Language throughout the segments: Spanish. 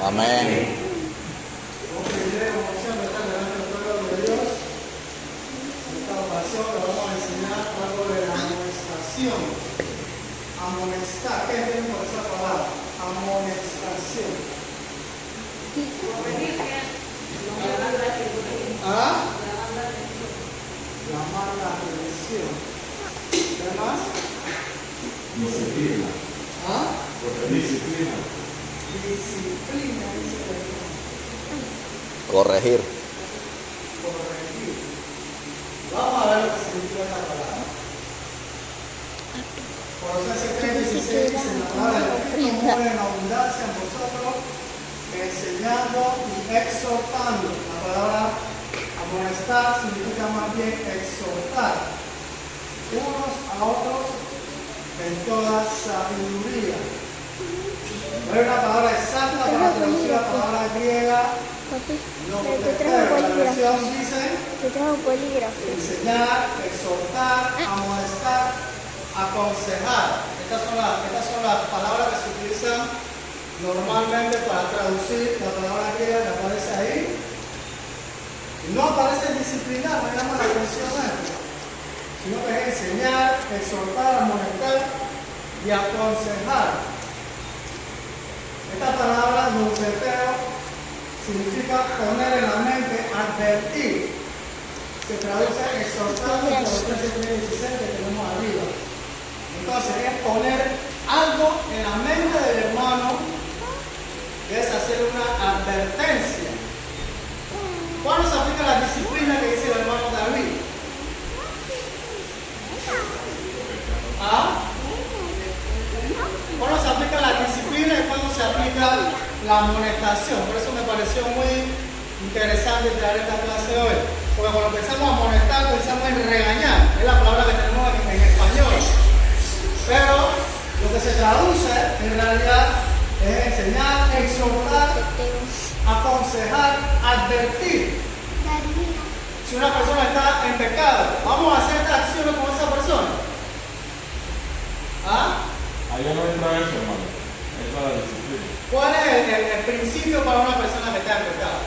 Amén. Como siempre, está delante del pueblo de Dios. En esta ocasión le vamos a enseñar algo de la amonestación. Amonestar, ¿qué entienden por esa palabra? Amonestación. ¿Ah? Llamar la atención. ¿Qué más? Disciplina. ¿Ah? Disciplina. Disciplina, dice la Biblia. Corregir. Corregir. Vamos a ver lo que significa esta palabra. Colosenses 3:16 dice: la palabra de Cristo mora en abundancia en vosotros, enseñando y exhortando. La palabra amonestar significa más bien exhortar unos a otros en toda sabiduría. No hay una palabra exacta para traducir la palabra griega. Papi, No, te pero trajo la bolígrafo. versión dice Te trajo bolígrafo. enseñar, exhortar, amonestar, aconsejar. Estas son las palabras que se utilizan normalmente para traducir la palabra griega que aparece ahí. Y no aparece disciplinar, me llama la atención esto, sino que es enseñar, exhortar, amonestar y aconsejar. Esta palabra, nuseteo, significa poner en la mente, advertir. Se traduce exhortando en Colosenses 3:16 que tenemos arriba. Entonces es poner algo en la mente del hermano, que es hacer una advertencia. ¿Cuándo se aplica la disciplina que dice el hermano David? ¿Ah? ¿Cuándo se aplica la disciplina y cuándo se aplica la amonestación? Por eso me pareció muy interesante traer esta clase hoy. Porque cuando pensamos amonestar, pensamos en regañar. Es la palabra que tenemos en español. Pero lo que se traduce en realidad es enseñar, exhortar, aconsejar, advertir. Si una persona está en pecado, ¿vamos a hacer esta acción con esa persona? ¿Ah? Ahí no entra eso, hermano. Entra la disciplina. ¿Cuál es el principio para una persona que está en pecado?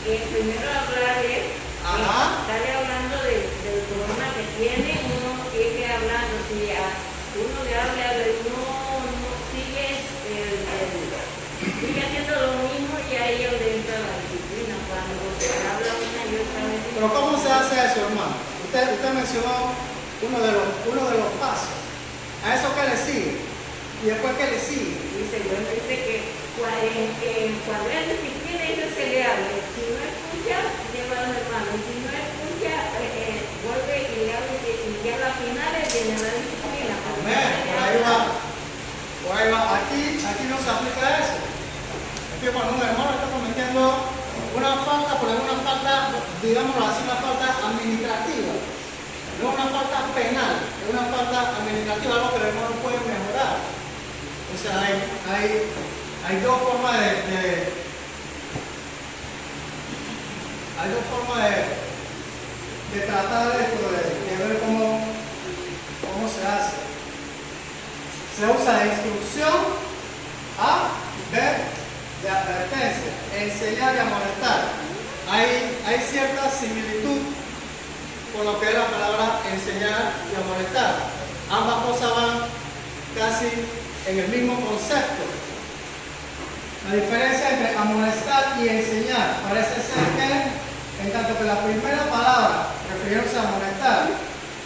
Primero hablarle, estarle hablando del problema que tiene, uno sigue hablando, si uno le habla de no sigue haciendo lo mismo y ahí es donde entra la disciplina, cuando se habla una y otra vez. Pero ¿cómo se hace eso, hermano? Usted mencionó uno de los pasos. ¿A eso qué le sigue? ¿Y después qué le sigue? Dice que cuando es disciplina, eso se le habla. Si no escucha, lleva a los hermanos. Si no escucha, vuelve y le habla y ya a la final viene la disciplina. Amén. Por ahí va. Por ahí va. Aquí no se aplica eso. Es que cuando un hermano está cometiendo una falta, pero es una falta, digámoslo así, una falta administrativa. No una falta penal, es una falta administrativa, algo que el hermano puede mejorar. O sea, hay dos formas de tratar esto, de ver cómo se hace. Se usa instrucción, A, B, de advertencia, enseñar y amonestar. Hay cierta similitud con lo que es la palabra enseñar y amonestar. Ambas cosas van casi en el mismo concepto. La diferencia entre amonestar y enseñar parece ser que, en tanto que la primera palabra, refiriéndose a amonestar,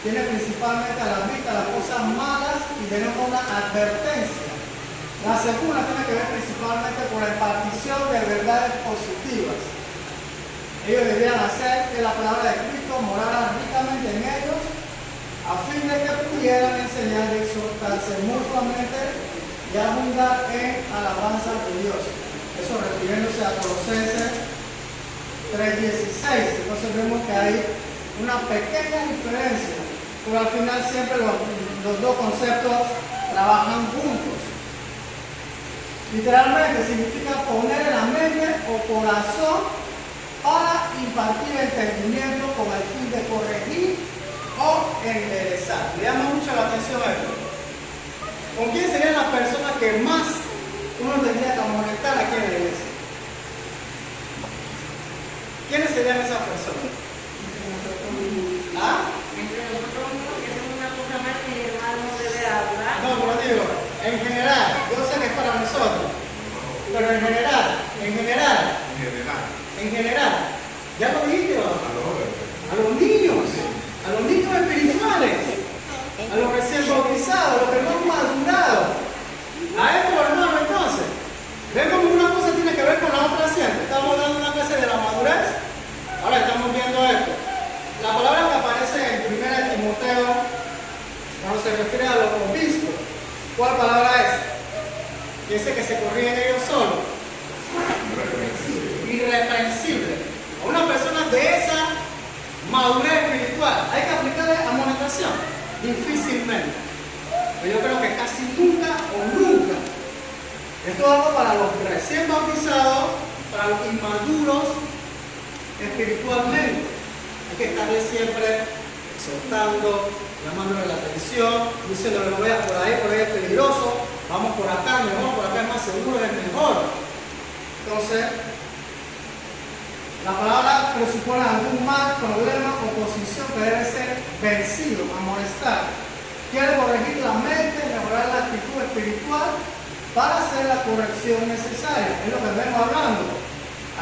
tiene principalmente a la vista las cosas malas y denota una advertencia. La segunda tiene que ver principalmente con la impartición de verdades positivas. Ellos debían hacer que la palabra de Cristo morara ricamente en ellos, a fin de que pudieran enseñar y exhortarse mutuamente y abundar en alabanza de Dios. Eso refiriéndose a Colosenses 3:16. Entonces vemos que hay una pequeña diferencia, pero al final siempre los dos conceptos trabajan juntos. Literalmente significa poner en la mente o corazón para impartir entendimiento con el fin de corregir o enderezar. Le llama mucho la atención esto. ¿Con quién serían las personas que más uno tendría que amonestar aquí en la iglesia? ¿Quiénes serían esas personas? ¿Ah? Entre nosotros mismos que hacemos una cosa mal que el hermano no debe hablar. No, pero digo, en general, yo sé que es para nosotros, pero en general, ya lo dije, a los niños espirituales, a los recién bautizados, a los que no han madurado, a estos hermanos entonces. ¿Ven cómo una cosa tiene que ver con la otra siempre? Estamos dando una clase de la madurez, ahora estamos viendo esto. La palabra que aparece en 1 Timoteo, cuando se refiere a los obispos, ¿cuál palabra es? Dice que se corrigen ellos solos. Irreprensible. A una persona de esa madurez espiritual, ¿hay que aplicarle amonestación? Difícilmente. Pero yo creo que casi nunca o nunca. Esto es algo para los recién bautizados, para los inmaduros espiritualmente. Hay que estarle siempre exhortando, llamándole la atención, diciéndole, no veas por ahí es peligroso, vamos por acá, mejor, por acá es más seguro, es mejor. Entonces, la palabra presupone algún mal, problema o posición que debe ser vencido, amonestar. Quiere corregir la mente, mejorar la actitud espiritual para hacer la corrección necesaria. Es lo que vengo hablando.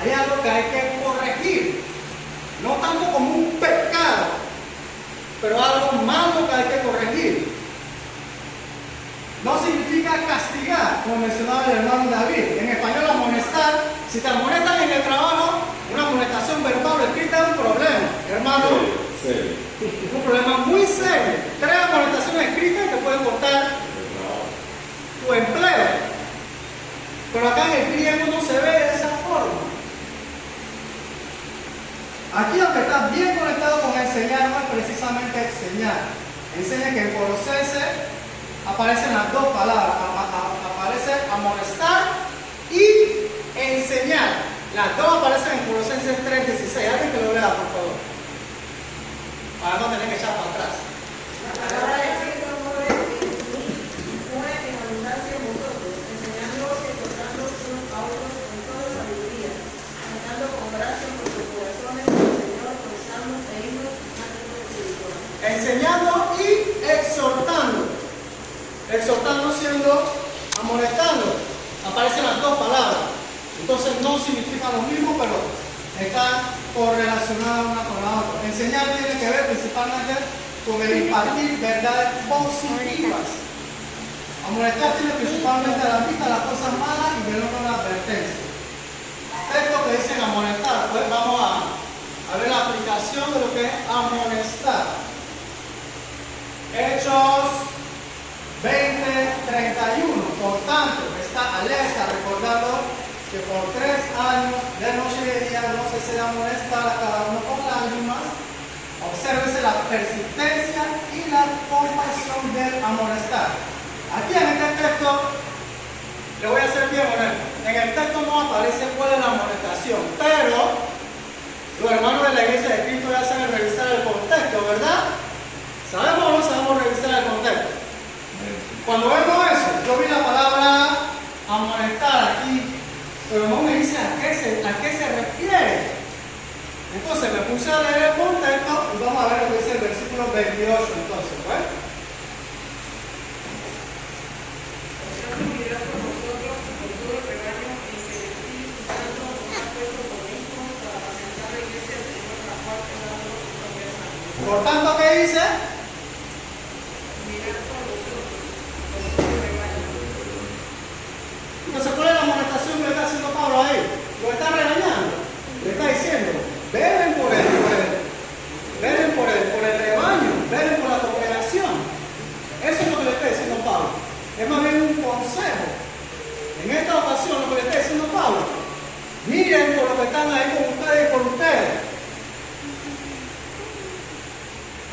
Hay algo que hay que corregir. No tanto como un pecado, pero algo malo que hay que corregir. No significa castigar, como mencionaba el hermano David. En español, amonestar. Si te amonestan en el trabajo, una amonestación verbal o escrita es un problema, hermano. Sí. Un problema muy serio. 3 amonestaciones escritas que pueden cortar tu empleo. Pero acá en el griego no se ve de esa forma. Aquí, aunque está bien conectado con enseñar, no es precisamente enseñar. Enseña que en Colosenses aparecen las dos palabras. Aparece amonestar y enseñar. Las dos aparecen en Colosenses 3:16. Alguien que lo lea, por favor. Para no tener que echar para atrás. La palabra del Señor no es en abundancia en vosotros, enseñándoos y exhortándoos unos a otros con toda sabiduría, cantando con gracia en vuestros corazones al Señor con salmos e himnos cantos espirituales. Enseñando y exhortando. Exhortando siendo amonestando. Aparecen las dos palabras. Entonces no significan lo mismo, pero están correlacionadas una con la otra. Enseñar tiene que ver principalmente con el impartir verdades positivas. Amonestar tiene principalmente a la vista las cosas malas y de no una advertencia. Esto que dicen amonestar, pues vamos a ver la aplicación de lo que es amonestar. Hechos 20:31. Por tanto, está alerta recordando que por 3 años, de noche y de día, no se de amonestar a cada uno con lágrimas. Obsérvese la persistencia y la compasión del amonestar. Aquí en este texto, le voy a ser bien honesto, en el texto no aparece cuál es la amonestación, pero los hermanos de la iglesia de Cristo ya saben revisar el contexto, ¿verdad? ¿Sabemos o no sabemos revisar el contexto? Cuando vemos eso, yo vi la palabra amonestar aquí, pero no me dice a qué se refiere. Entonces me puse a leer el contexto y vamos a ver lo que dice el versículo 28 entonces, ¿pues? Dios vivirá con nosotros por todo el rebaño en que el Espíritu Santo nos ha puesto por hijos para apacentar la iglesia del Señor, la cual dando su propia sangre. Por tanto, ¿qué dice? Vivirá con nosotros por todo el rebaño. Entonces, ¿cuál es la amonestación que está haciendo Pablo ahí? Lo está regañando. Le está diciendo, velen por el rebaño, velen por la congregación. Eso es lo que le está diciendo Pablo. Es más bien un consejo. En esta ocasión, lo que le está diciendo Pablo, miren por lo que están ahí con ustedes y por ustedes.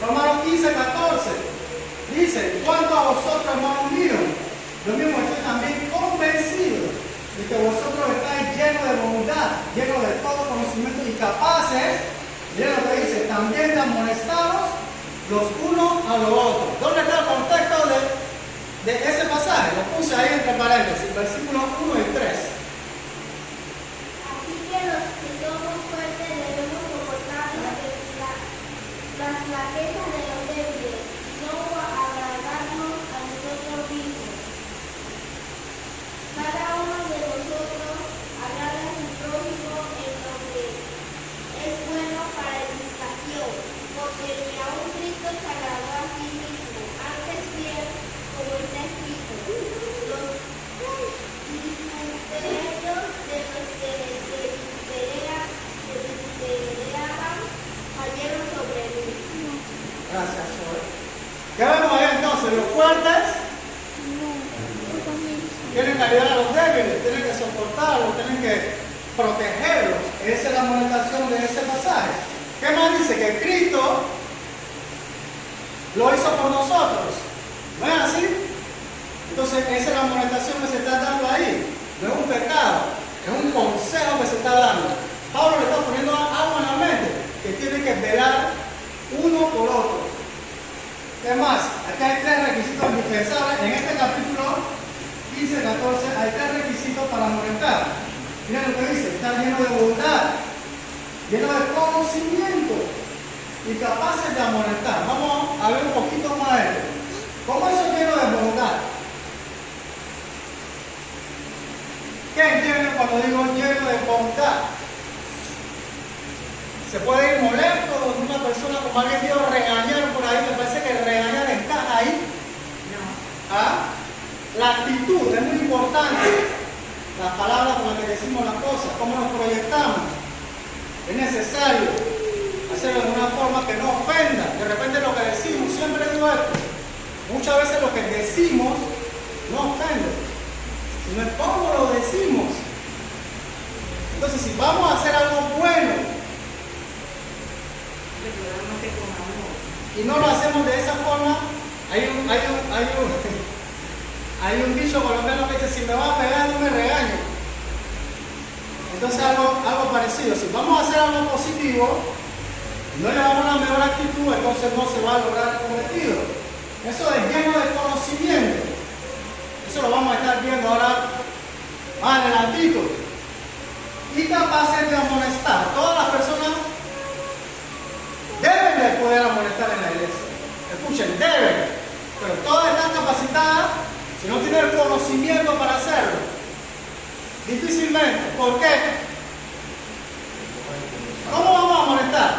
Romanos 15:14 dice, cuanto a vosotros, hermanos míos, yo mismo estoy también convencido de que vosotros estáis llenos de bondad, llenos de todo conocimiento y capaces, miren lo que dice, también de amonestaros los unos a los otros. ¿Dónde está el contexto de ese pasaje? Lo puse ahí entre paréntesis, versículos 1 y 3. tienen que ayudar a los débiles, tienen que soportarlos, tienen que protegerlos. Esa es la amonestación de ese pasaje. ¿Qué más dice? Que Cristo lo hizo por nosotros. ¿No es así? Entonces, esa es la amonestación que se está dando ahí. No es un pecado, es un consejo que se está dando. Pablo le está poniendo algo en la mente, que tiene que velar uno por otro. ¿Qué más? Aquí hay 3 requisitos indispensables. En este capítulo 15-14 hay 3 requisitos para amonestar. Miren lo que dice: estar lleno de bondad, lleno de conocimiento y capaces de amonestar. Vamos a ver un poquito más de esto. ¿Cómo eso lleno de bondad? ¿Qué entienden cuando digo lleno de bondad? Se puede ir molesto con una persona, como alguien dijo, regañar por ahí. Me parece que regañar encaja ahí. No. ¿Ah? La actitud es muy importante. Las palabras con las que decimos las cosas, cómo nos proyectamos. Es necesario hacerlo de una forma que no ofenda. De repente lo que decimos, siempre digo esto, muchas veces lo que decimos no ofende, sino es cómo lo decimos. Entonces, si vamos a hacer algo bueno y no lo hacemos de esa forma, hay un dicho colombiano que dice: si me vas a pegar, no me regaño. Entonces, algo parecido. Si vamos a hacer algo positivo, no le damos la mejor actitud, entonces no se va a lograr el cometido. Eso es lleno de conocimiento. Eso lo vamos a estar viendo ahora más adelantito. Y capaces de amonestar. Todas las personas deben de poder amonestar en la iglesia. Escuchen, deben. Pero todas están capacitadas. Si no tienen el conocimiento para hacerlo, difícilmente. ¿Por qué? ¿Cómo vamos a amonestar?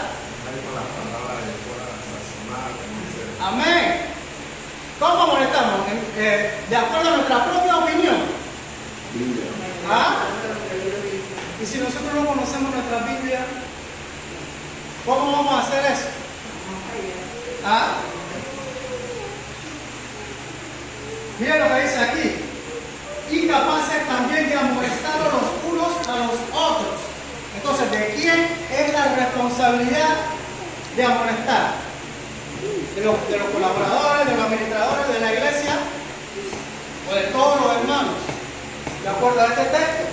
Amén. ¿Cómo amonestamos? De acuerdo a nuestra propia opinión. ¿Ah? Y si nosotros no conocemos nuestra Biblia, ¿cómo vamos a hacer eso? ¿Ah? Miren lo que dice aquí: y capaces también de amonestar los unos a los otros. Entonces, ¿de quién es la responsabilidad de amonestar? ¿De los colaboradores, de los administradores de la iglesia o de todos los hermanos? De acuerdo a este texto,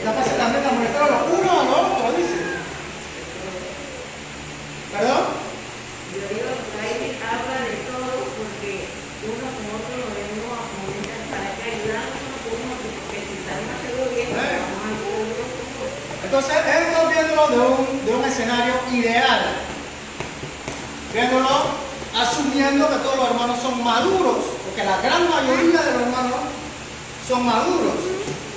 capaces también de amonestar a los unos a los otros, dice. ¿Perdón? Yo digo que ahí habla de todo, porque uno con otro lo debemos amonestar para que ayudarnos con uno, porque si estamos haciendo bien, vamos a ayudar. Entonces, esto viéndolo de un escenario ideal, viéndolo asumiendo que todos los hermanos son maduros, porque la gran mayoría de los hermanos son maduros.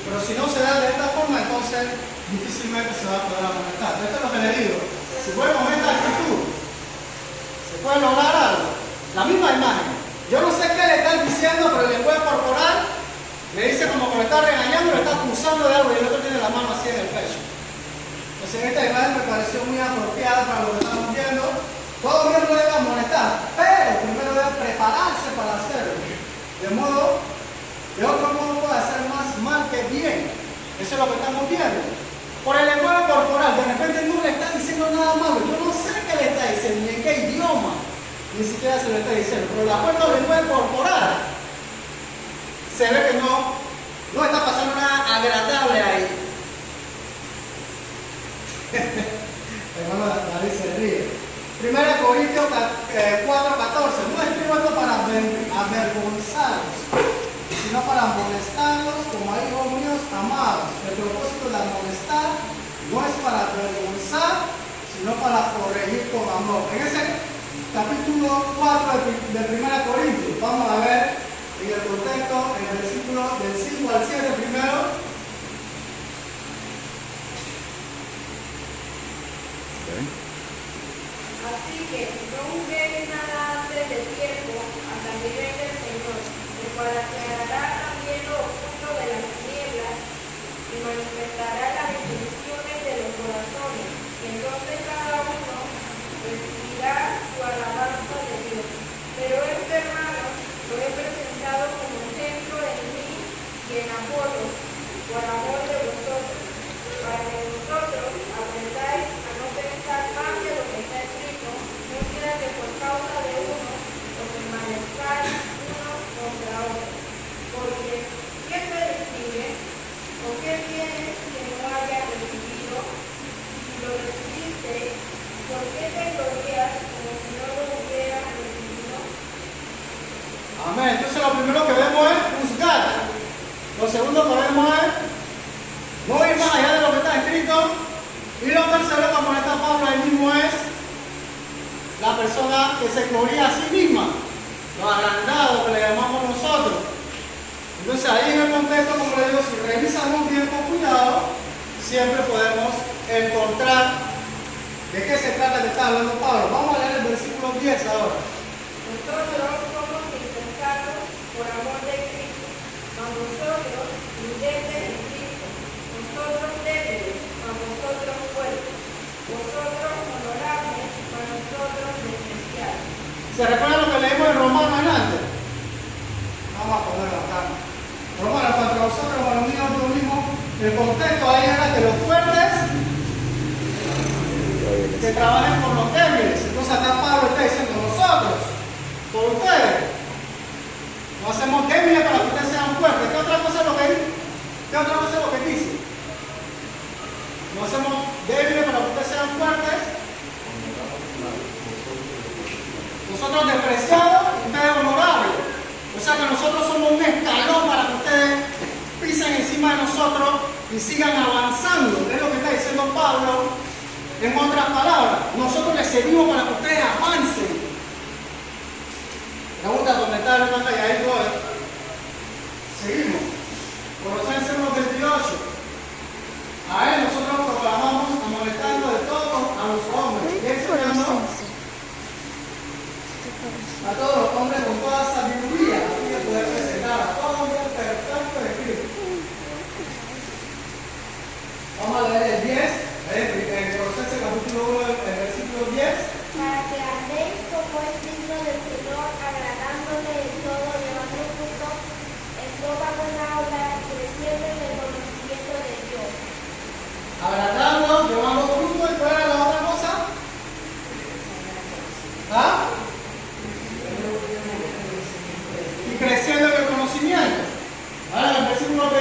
Pero si no se da de esta forma, entonces difícilmente se va a poder amonestar. Esto es lo que le digo. Si voy con esta actitud, se puede lograr algo. La misma imagen. Yo no sé qué le están diciendo, pero el lenguaje corporal le dice como que lo está regañando, le está acusando de algo y el otro tiene la mano así en el pecho. Entonces, esta imagen me pareció muy apropiada para lo que estamos viendo. Todo miembro debe amonestar, pero primero debe prepararse para hacerlo. De otro modo puede hacer más mal que bien. Eso es lo que estamos viendo. Por el lenguaje corporal, de repente no le está diciendo nada malo. Yo no sé qué le está diciendo, ni en qué idioma, ni siquiera se lo está diciendo. Pero de acuerdo al lenguaje corporal, se ve que no está pasando nada agradable ahí. Hermano David se ríe. 1 Corintios 4:14. No escribo esto para avergonzaros, sino para amonestarlos como a hijos míos amados. El propósito de amonestar no es para avergonzar, sino para corregir con amor. En ese capítulo 4 de 1 Corintios, vamos a ver en el contexto, en el versículo del 5 al 7 primero. Así que no juzguéis nada antes del tiempo, hasta que venga el Señor, el cual aclarará también lo oculto de las tinieblas y manifestará las intenciones de los corazones. Entonces cada uno recibirá su alabanza de Dios. Pero este, hermanos, lo he presentado como ejemplo en mí segundo podemos no ir más allá de lo que está escrito. Y lo tercero, como está Pablo, él mismo es la persona que se gloria a sí misma, lo agrandado que le llamamos nosotros. Entonces ahí en el contexto, como le digo, si revisamos bien con cuidado, siempre podemos encontrar de qué se trata que está hablando Pablo. Vamos a leer el versículo 10 ahora. Nosotros somos insensatos por amor de Cristo, a vosotros prudentes en Cristo, nosotros débiles, a vosotros fuertes, vosotros honorables, a nosotros despreciados. ¿Se recuerda lo que leímos en Romanos antes? Vamos a ponerlo acá. Romanos, contra vosotros, hermanos míos, lo mismo. El contexto ahí era que los fuertes que trabajen por los débiles. Entonces acá Pablo está diciendo nosotros, por ustedes. No hacemos débiles para que ustedes sean fuertes. ¿Qué otra cosa es lo que dice? No hacemos débiles para que ustedes sean fuertes. Nosotros despreciados, ustedes honorables. O sea que nosotros somos un escalón para que ustedes pisen encima de nosotros y sigan avanzando. Es lo que está diciendo Pablo. En otras palabras, nosotros les servimos para que ustedes avancen. Pregunta, ¿dónde está el hermano calladito? Seguimos. Colosenses 1:28. A él nosotros proclamamos amonestando de todo a los hombres y enseñando a todos los hombres con toda sabiduría, a fin de poder presentar a todo hombre perfecto de Cristo. Vamos a leer el 10, en Colosenses capítulo 1, el versículo 10. Para que andéis como es digno del Señor, agradándole en todo, llevando fruto en toda buena obra, creciendo en el conocimiento de Dios. Agradando, llevando fruto, ¿y cuál era la otra cosa? ¿Ah? Y creciendo en el conocimiento. Ahora el versículo 23.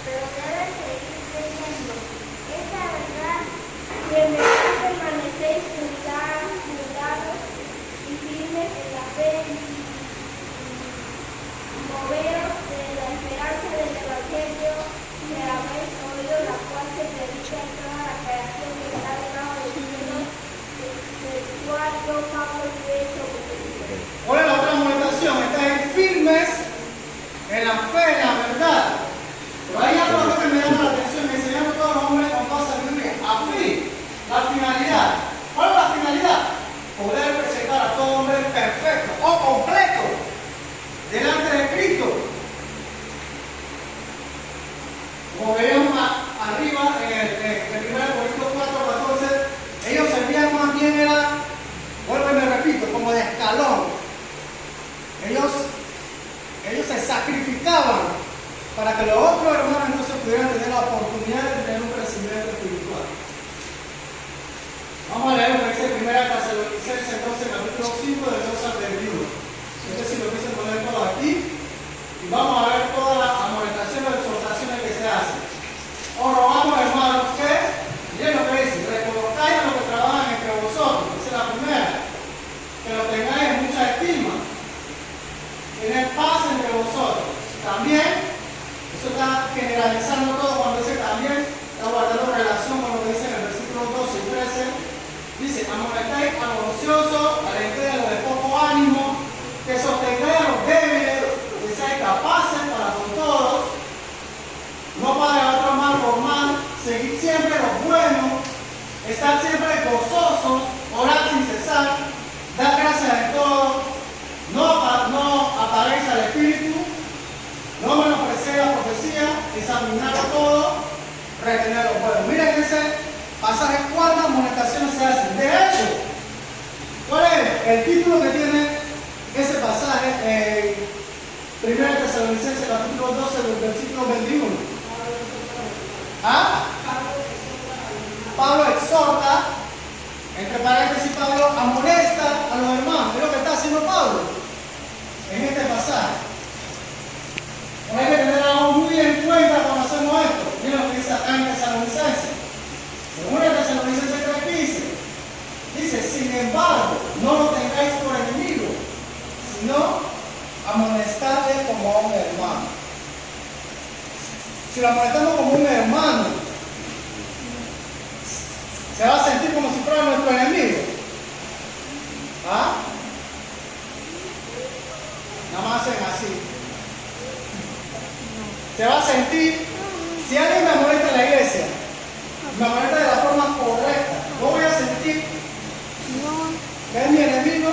Pero deben seguir creciendo. Esa verdad, si en verdad permanecéis fundados y firmes en la fe y moveros de la esperanza del Evangelio que habéis oído, la cual se predica en toda la creación que está debajo del cielo, del cual yo, Pablo, fui hecho testigo. ¿Cuál es la otra amonestación? Estáis firmes en la fe, en la verdad. Pero hay algo que me llama la atención, me enseñaron todos los hombres con toda sabiduría. A fin, la finalidad. ¿Cuál es la finalidad? Poder presentar a todo hombre perfecto o completo delante de Cristo. Como veíamos arriba en el 1 Corintios 4:14, ellos servían más bien, vuelvo y me repito, como de escalón. Ellos se sacrificaban para que los otros hermanos no se pudieran tener la oportunidad de tener un crecimiento espiritual. Vamos a leer lo que dice 1 Tesalonicenses 12, capítulo 5, del 2 al 21. No sé si lo quise poner todo aquí. Y vamos a ver todas las amonestaciones y exhortaciones que se hacen. Os rogamos, hermanos, que, miren lo que dice, reconozcáis a los que trabajan entre vosotros. Esa es la primera. Que lo tengáis en mucha estima. Tener paz entre vosotros. También, eso está generalizando todo cuando dice también, está guardando relación con lo que dice en el versículo 12 y 13. Dice, amonestáis a los ociosos, alentéis a los de poco ánimo, que sostengáis a los débiles, que seáis capaces para con todos, no paguéis a otro mal por mal, seguid siempre lo bueno, estar siempre gozosos, orar sin cesar, dar gracias en todo, no apaguéis al espíritu, no menosprecéis la profecía, examinarlo todo, retener lo bueno. Miren ese pasaje, cuántas amonestaciones se hacen. De hecho, ¿cuál es el título que tiene ese pasaje en 1 Tesalonicenses capítulo 12, del versículo 21? ¿Ah? Pablo exhorta, entre paréntesis, Pablo amonesta a los hermanos. Es lo que está haciendo Pablo en este pasaje. Hay que tener algo muy en cuenta cuando hacemos esto. Miren lo que dice acá en Tesalonicenses. Según el Tesalonicenses 3:15, dice, sin embargo, no lo tengáis por enemigo, sino amonestadle como a un hermano. Si lo amonestamos como un hermano, se va a sentir como si fuera nuestro enemigo. ¿Ah? Nada más hacen así. Se va a sentir, si alguien me amonesta en la iglesia, me amonesta de la forma correcta, no voy a sentir que es mi enemigo.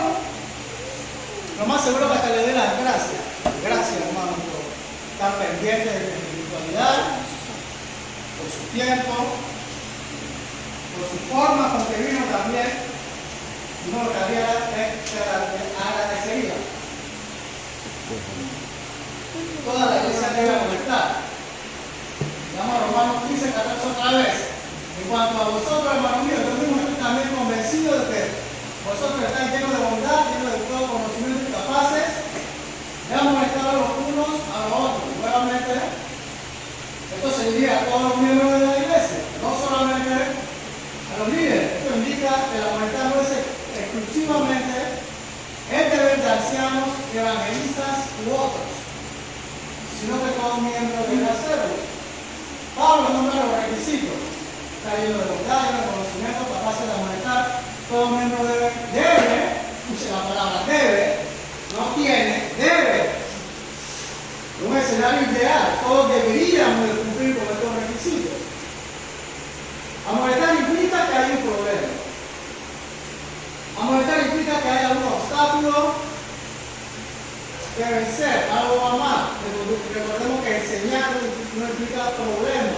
Lo más seguro que hasta le dé las gracias. Gracias, hermano, por estar pendiente de mi espiritualidad, por su tiempo, por su forma con que vino también. No lo que haría es que agradecería. Toda la iglesia debe amonestar. Vamos a Romanos 15, 14 otra vez. En cuanto a vosotros, hermanos míos, yo mismo estoy también convencido de que vosotros estáis llenos de bondad, llenos de todo conocimiento y capaces de amonestar los unos a los otros. Nuevamente, esto se diría a todos los miembros de la iglesia, no solamente a los líderes. Esto indica que el amonestar no es exclusivamente el deber de ancianos, evangelistas u otros, sino que todo miembro debe hacerlo. Pablo nombra los requisitos: está lleno de bondad, lleno de conocimiento, capaces de amonestar. Todo miembro debe, escuche la palabra debe, no tiene, debe. Un escenario ideal, todos deberíamos de cumplir con estos requisitos. Amonestar implica que hay un problema. Amonestar implica que hay algún obstáculo que vencer, algo va mal. Recordemos que enseñar no implica problema,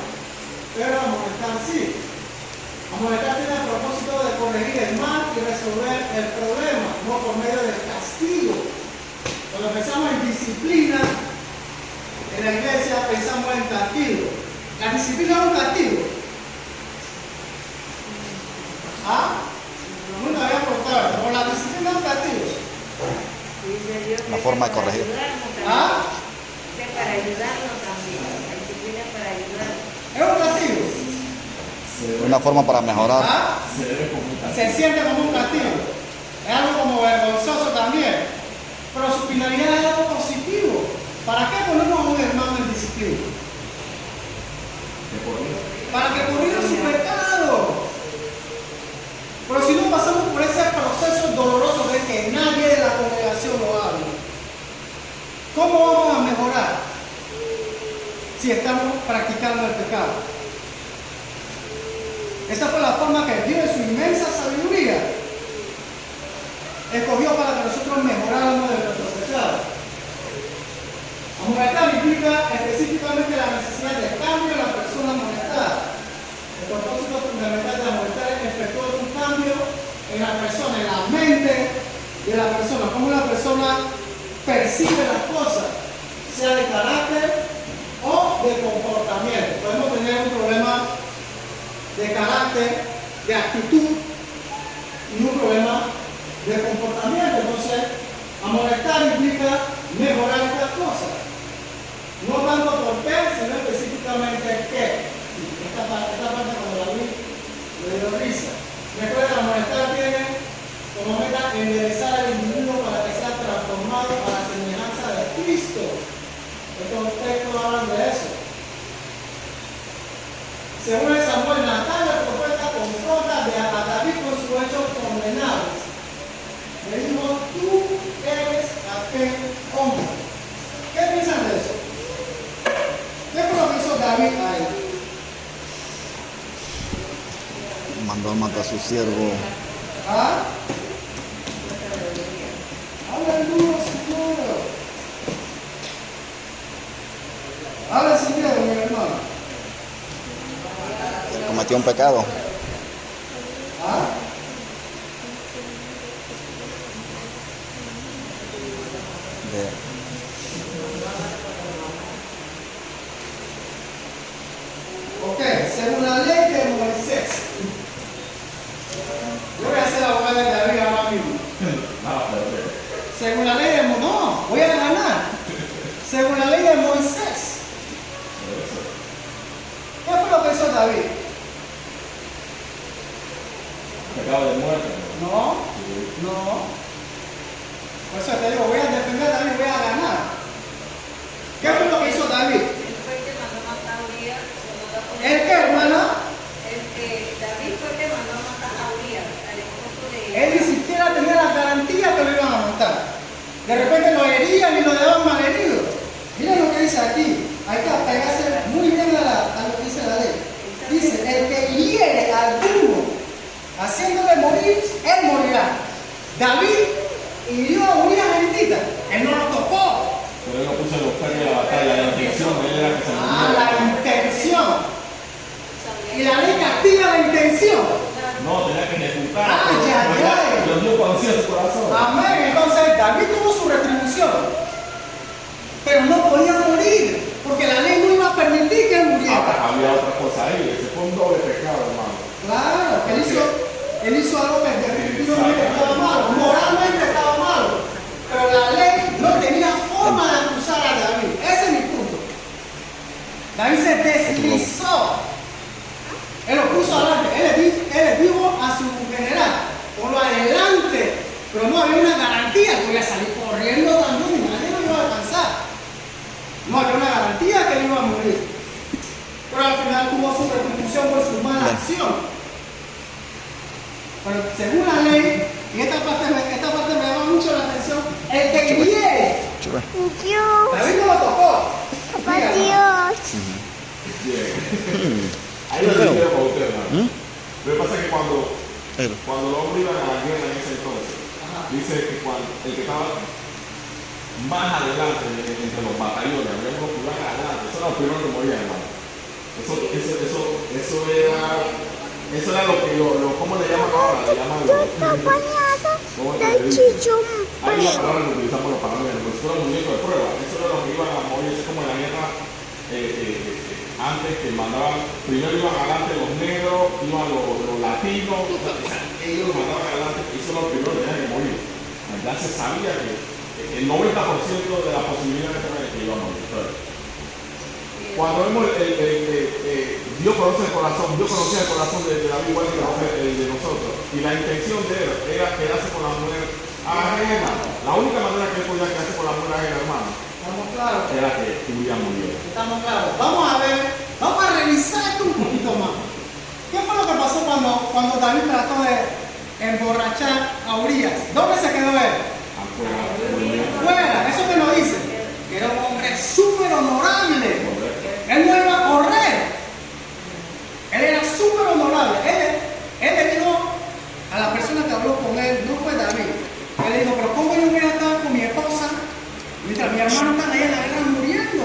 pero amonestar sí. Amonestar tiene el propósito de corregir el mal y resolver el problema, no por medio del castigo. Cuando pensamos en disciplina, en la iglesia pensamos en castigo. La disciplina es un castigo. ¿Ah? Nunca había preguntado, pero la disciplina es un castigo. Una forma de corregir. ¿Ah? Para ayudarnos también. La disciplina es para ayudarnos. Es un castigo. Una forma para mejorar. ¿Ah? Se siente como un castigo. Es algo como vergonzoso también. Pero su finalidad es algo positivo. ¿Para qué ponernos a un hermano en disciplina? Para que corrija su pecado. Pero si no pasamos por ese proceso doloroso de que nadie de la congregación lo hable, ¿cómo vamos a mejorar si estamos practicando el pecado? Esa fue la forma que Dios, en su inmensa sabiduría, escogió para que nosotros mejoráramos de nuestros pecados. Amonestar implica específicamente la necesidad de cambio en la persona amonestada. El propósito fundamental de amonestar es efectuar un cambio en la persona, en la mente de la persona, cómo la persona percibe las cosas, sea de carácter o de comportamiento. Podemos tener un problema de carácter, de actitud y un problema de comportamiento. Entonces, amonestar implica mejorar estas cosas. No tanto por qué, sino específicamente qué. Esta parte cuando la vi me dio risa. Recuerda, amonestar tiene como meta enderezar al individuo para que sea transformado a la semejanza de Cristo. Estos textos hablan de eso. Según el Samuel, Natán el profeta confronta a David con sus hechos condenables. Le dijo: tú eres aquel hombre. ¿Qué piensan de eso? ¿Qué fue lo que hizo David ahí? Mandó a matar a su siervo. ¿Ah? Aleluya, Señor. Habla sin miedo, mi hermano. Cometió un pecado. ¿Ah? Ok, según la ley de Moisés. Yo voy a hacer la abogada de David ahora mismo. Según la ley de Moisés. No, voy a ganar. Según la ley de Moisés. ¿Qué fue lo que hizo David? Pecado de muerte. No, no. Por eso te digo, voy a defender a David, voy a ganar. ¿Qué fue lo que hizo David? Él fue el que mandó matar a Él ni siquiera tenía la garantía que lo iban a matar. De repente lo herían y lo dejaban mal herido. Miren lo que dice aquí. Hay que apegarse muy bien a lo que dice la ley. Dice, el que hiere al alguno haciéndole morir, él morirá. David hirió a Urías Getita. Él no lo tocó. Pero él no puso los perros de la batalla, la intención, él era que se Ah, muriera. la intención. Y la ley castiga la intención. No, tenía que ejecutar. Ah, ya. Dios Dios conocía su corazón. Amén. Entonces David tuvo su retribución. Pero no podía morir. Porque la ley no iba a permitir que él muriera. Había otra cosa ahí, ese fue un doble pecado, hermano. Claro, él hizo algo que definitivamente estaba malo. Moralmente estaba malo. Pero la ley no tenía forma de acusar a David. Ese es mi punto. David se deslizó. Él lo puso adelante. Él le dijo a su general, ponlo adelante. Pero no había una garantía que iba a salir corriendo también y nadie lo iba a alcanzar. No había una garantía que él iba a morir. Pero al final tuvo su retribución por su mala acción. Pero según la ley, y esta parte me llama mucho la atención, el que hiere, Chuve. Dios, David no lo tocó. papá Dígalo. Dios. Bien. Ahí lo dijeron para usted, hermano. Lo que pasa es que cuando los hombres iban a la guerra en ese entonces, dice que cuando el que estaba más adelante entre los batallones, había unos que iban adelante, eso era los primeros que morían, hermano. Eso era lo que ¿cómo le llaman ahora? Le llaman Acompañada ¿cómo te del dice? chichón. Hay una palabra que utilizamos los palabras, pero eso era un muñeco de prueba. Eso era lo que iban a morir, es como en la guerra antes que mandaban, primero iban adelante los negros, iban los latinos, ellos los mandaban adelante y eso era lo primero que tenían que morir. Ya se sabía que el 90% de la posibilidad de que iban a morir. Cuando vemos Dios conoce el corazón, Dios conocía el corazón de David igual que conoce el de nosotros. Y la intención de él era quedarse con la mujer ajena. La única manera que él podía quedarse con la mujer ajena, hermano, Estamos claros. era que Urias muriera. Estamos claros. Vamos a ver, vamos a revisar esto un poquito más. ¿Qué fue lo que pasó cuando David trató de emborrachar a Urías? ¿Dónde se quedó él? Afuera. Fuera. Eso te lo dice. Que era un hombre súper honorable. Él no iba a correr. Él era súper honorable. Él le dijo a la persona que habló con él, no fue David. Él le dijo, pero ¿cómo yo voy a estar con mi esposa mientras mi hermano está allá en la guerra muriendo?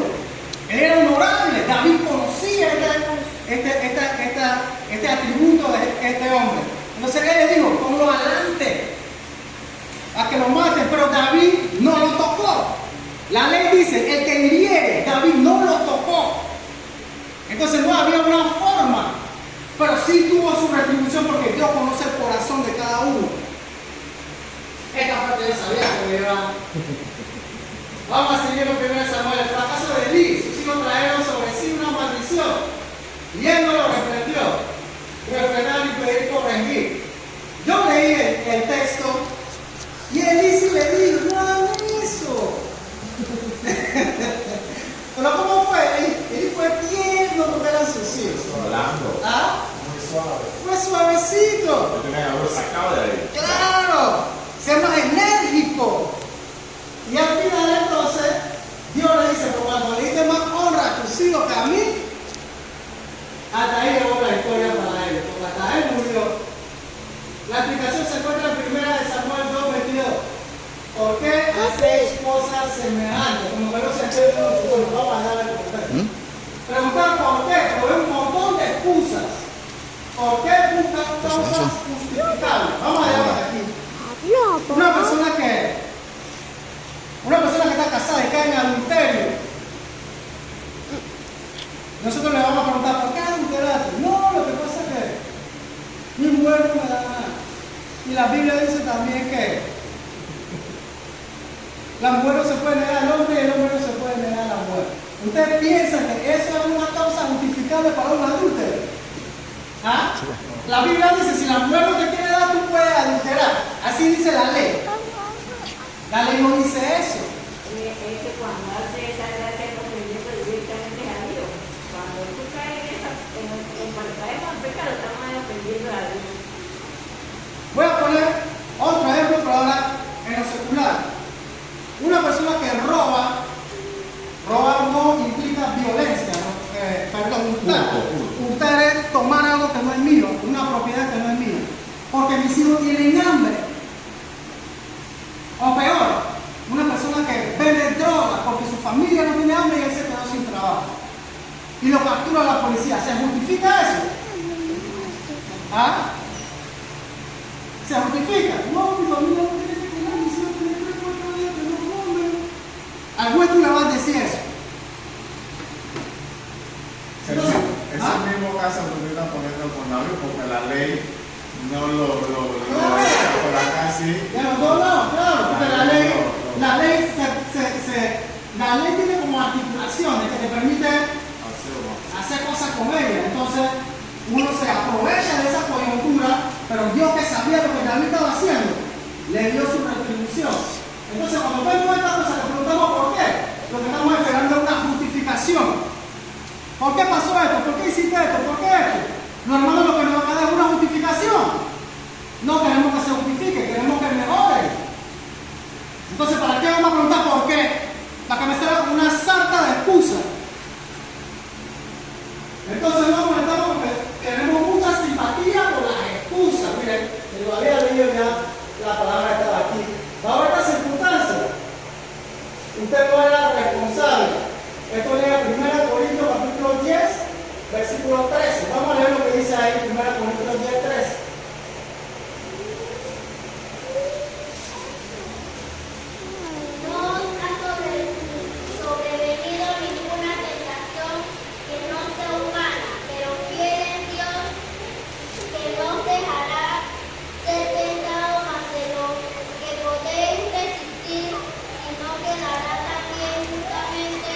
Él era honorable. David conocía este atributo de este hombre. Entonces él le dijo, ponlo adelante a que lo maten. Pero David no lo tocó. La ley dice, el que hiriere, David no lo tocó. Entonces no había una forma, pero sí tuvo su retribución porque Dios conoce el corazón de cada uno. Esta parte ya sabía que iba. Vamos a seguir lo primero de Samuel. El fracaso de Elí, sus hijos trajeron sobre sí una maldición. Y él no lo reprendió. Refrenar y pedir corregir. Yo leí el texto y Elí sí le dijo, no hagan eso. Pero ¿cómo fue? Él fue tierno porque eran sus hijos. Hablando. ¿Ah? Muy suave. Fue suavecito. Yo tenía que haberlo sacado de ahí. Claro. Sea más enérgico. Y al final entonces, Dios le dice, pero cuando le diste más honra a tus hijos que a mí, hasta ahí llegó la historia para ellos. Porque hasta él murió. La explicación se encuentra en 1 Samuel 2:22. ¿Por qué hacéis cosas semejantes? Como que no se entiende mucho, vamos a darle el contexto. Preguntar por qué, pero hay un montón de excusas. ¿Por qué buscan causas justificables? Vamos a llevar aquí. Una persona que está casada y cae en adulterio. Nosotros le vamos a preguntar, ¿por qué adulteraste? No, lo que pasa es que mi mujer no me da nada. Y la Biblia dice también que la mujer no se puede negar al hombre y el hombre no se puede negar a la mujer. ¿Ustedes piensan que eso es una causa justificable para un adúltero? ¿Ah? La Biblia dice, si la mujer no te quiere dar, tú puedes adulterar. Así dice la ley. La ley no dice eso. Es que cuando hace esa gracia ofendiendo directamente a Dios, cuando tú caes en cuando caemos en pecado, estamos ofendiendo a Dios. Voy a poner y lo captura la policía. ¿Se justifica eso? ¿Ah? ¿Se justifica? No, mi familia no tiene que comer, mi hija tiene que comer cada día, que no come. Al juez tú le vas a decir eso. Entonces, Es el mismo caso que tú estás poniendo con David, porque la ley no lo deja por acá así. De los dos lados, claro, porque la ley tiene como articulaciones que te permiten hacer cosas con ella. Entonces, uno se aprovecha de esa coyuntura, pero Dios, que sabía lo que David estaba haciendo, le dio su retribución. Entonces, cuando vemos esta cosa, le preguntamos por qué. Lo que estamos esperando es una justificación. ¿Por qué pasó esto? ¿Por qué hiciste esto? ¿Por qué esto? Los hermanos lo que nos van a dar es una justificación. No queremos que se justifique, queremos que mejoren. Entonces, ¿para qué vamos a preguntar por qué? Para que me salga una sarta de excusas. Entonces no comentamos porque tenemos mucha simpatía por las excusas. Miren, yo había leído ya la palabra que estaba aquí. Bajo estas circunstancias, usted no era responsable. Esto llega 1 Corintios capítulo 10, versículo 13. Vamos a leer lo que dice ahí, 1 Corintios 10, 13. No os ha sobrevenido ninguna tentación que no sea humana, pero fiel en Dios, que no os dejará ser tentado más de lo que podéis resistir, sino que dará también justamente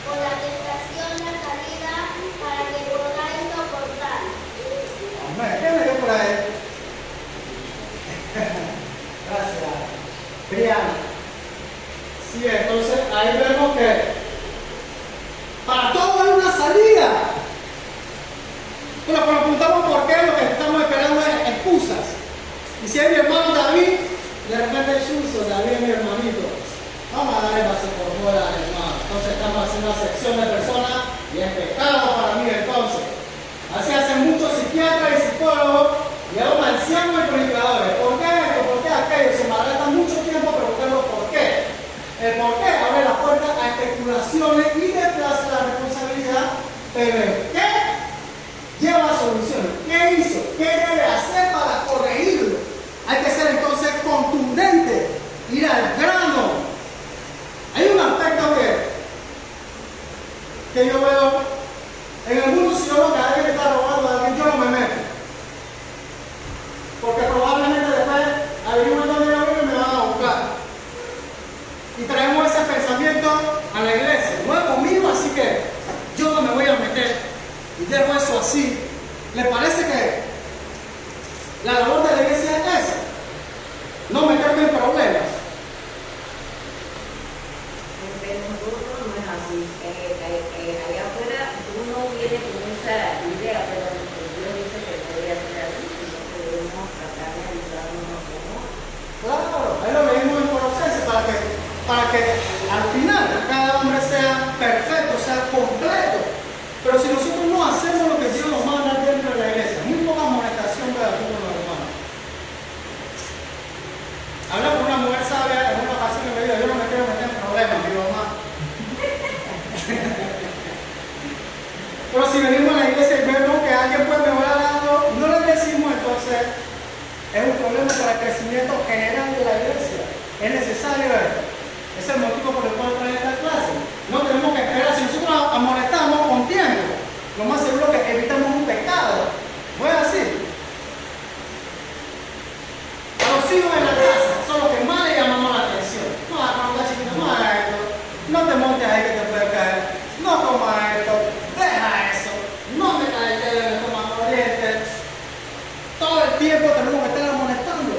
por la tentación la salida para que podáis soportar. Amén. ¿Qué le dio por ahí? Gracias. Brian. Sí, entonces ahí vemos que para todo hay una salida. Bueno, pero preguntamos por qué, lo que estamos esperando es excusas. Y si es mi hermano David, de repente es uso, David es mi hermanito. Vamos a dar el vaso por fuera, hermano. Entonces estamos haciendo una sección de personas y es pecado para mí entonces. Así hacen muchos psiquiatras y psicólogos y aún ancianos y predicadores. ¿Por qué esto? ¿Por qué aquello? Se malgasta mucho tiempo preguntando por qué. El por qué abre la puerta a especulaciones y desplaza la responsabilidad, pero el qué lleva soluciones. ¿Qué hizo? ¿Qué debe hacer para corregirlo? Hay que ser entonces contundente, ir al grano. Hay un aspecto que yo veo en el mundo. Si yo veo que alguien está robando a alguien, yo no me meto, porque probablemente después averiguo dónde yo vivo y me van a buscar. Y traemos ese pensamiento a la iglesia. No es conmigo, así que yo no me voy a meter y dejo eso así. ¿Le parece que la labor de la iglesia es esa? No meterme en problemas. Pero nosotros no es así. Allá afuera uno viene con esa idea, pero Dios dice que podría ser así, y no podemos tratar de ayudarnos como. Claro, ahí lo leímos en Colosenses para que al final cada hombre sea perfecto, sea completo. Pero si nosotros no hacemos lo que Dios nos manda dentro de la iglesia, muy poca amonestación para todos los hermanos. Habla con una mujer sabia en una ocasión y me dijo: yo no me quiero meter en problemas, mi mamá. Pero si venimos a la iglesia y vemos que alguien puede mejorar algo, no le decimos, entonces es un problema para el crecimiento general de la iglesia. Es necesario esto. Ese es el motivo por el cual trae esta clase. No tenemos que esperar. Si nosotros amonestamos con tiempo, lo más seguro es que evitamos un pecado. ¿No es así? A los hijos en la casa son los que más le llamamos la atención. No, cuando estás chiquito, no hagas esto. No te montes ahí que te puedes caer. No comas esto. Deja eso. No me caes el dedo en el estómago corriente. Todo el tiempo tenemos que estar amonestando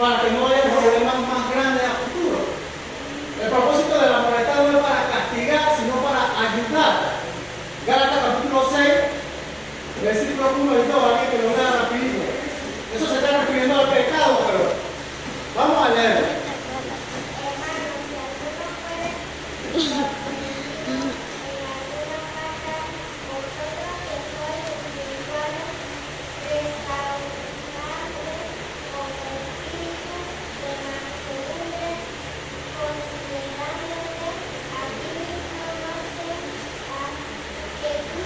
para que no haya problemas más grandes a futuro. El propósito de la amonestar no es para castigar, sino para ayudar. Gálatas capítulo 6, versículo 1 y 2, alguien que lo lea rapidito. Eso se está refiriendo al pecado, pero vamos a leerlo. Considerándote a ti mismo, no sé, que tú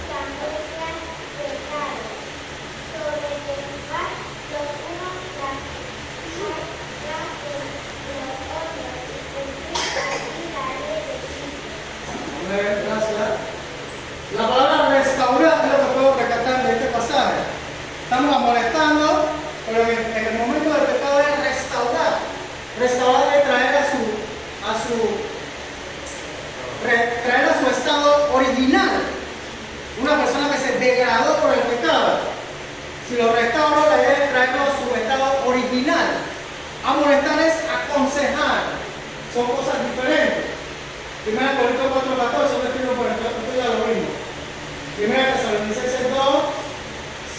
1 Corintios 4:14, no escribo por esto ya lo vimos. 1 Tesalonicenses 2,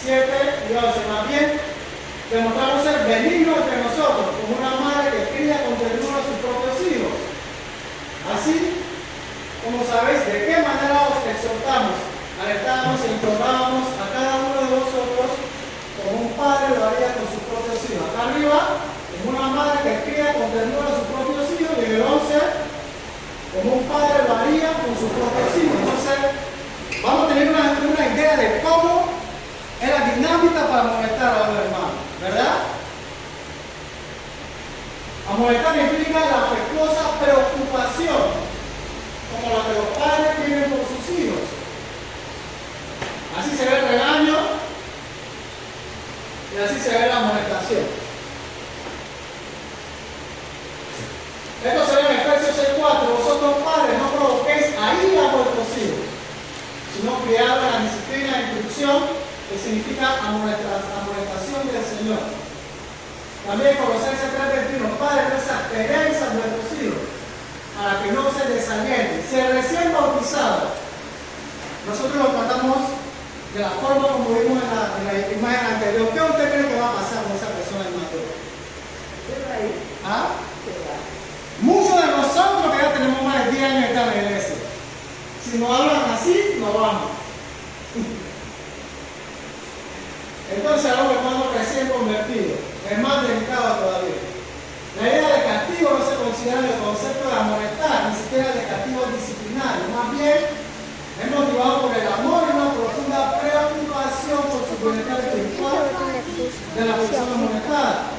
7 y 11. Más bien, demostramos ser benignos entre nosotros, como una madre que cría con ternura a sus propios hijos. Así, como sabéis de qué manera os exhortamos, alertamos e implorábamos a cada uno de vosotros como un padre lo haría con sus propios hijos. Acá arriba, como una madre que cría con ternura a sus propios hijos, y en el 11, como un padre lo haría con sus propios hijos. Entonces, vamos a tener una idea de cómo es la dinámica para amonestar a los hermanos, ¿verdad? Amonestar implica la afectuosa preocupación, como la que los padres tienen por sus hijos. Así se ve el regaño y así se ve la amonestación. Esto se ve en Efesios 6:4. Vosotros padres no provoquéis a ira a vuestros hijos, sino criados en la disciplina e instrucción, que significa amonestación del Señor. También Colosenses 3:21. Padres, no exasperéis a vuestros hijos, para que no se desalienten. Si el recién bautizado, nosotros lo tratamos de la forma como vimos en la imagen anterior. ¿Qué usted cree que va a pasar con esa persona inmadura? ¿Ah? Muchos de nosotros que ya tenemos más de 10 años en la iglesia, si nos hablan así, nos vamos. Entonces, a los hermanos recién convertidos es más delicado todavía. La idea de castigo no se considera en el concepto de amonestar, ni siquiera de castigo disciplinario. Más bien, es motivado por el amor y una profunda preocupación por su bienestar espiritual de la persona amonestada.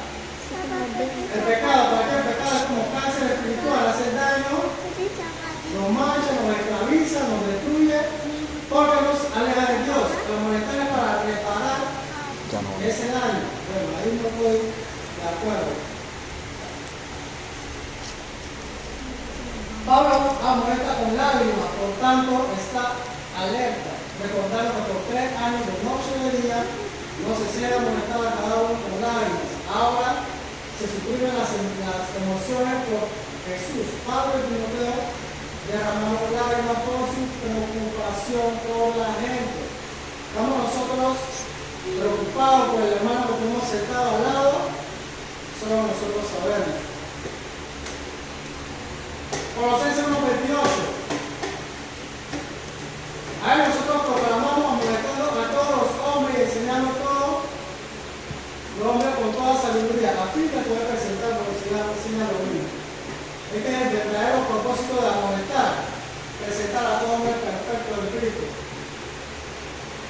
El pecado, ¿para qué? El pecado es como cáncer espiritual, hace daño, nos mancha, nos esclaviza, nos destruye, porque nos aleja de Dios. La amonestar es para reparar ese daño. Bueno, ahí no estoy de acuerdo. Pablo amonesta con lágrimas, por tanto está alerta, recordando que por 3 años de noche y de día no se cede amonestar a cada uno con lágrimas. Ahora se suprimen las emociones por Jesús. Pablo y Timoteo derramaron lágrimas por su preocupación por la gente. Estamos nosotros preocupados por el hermano que tenemos sentado al lado, solo nosotros sabemos. Colosenses 1:28. Ahí nosotros proclamamos amonestando a todos los hombres y enseñando a todos los hombres con toda sabiduría, a fin de poder presentar por enseñar lo mismo. Este es el verdadero propósito de amonestar, presentar a todo hombre perfecto en Cristo.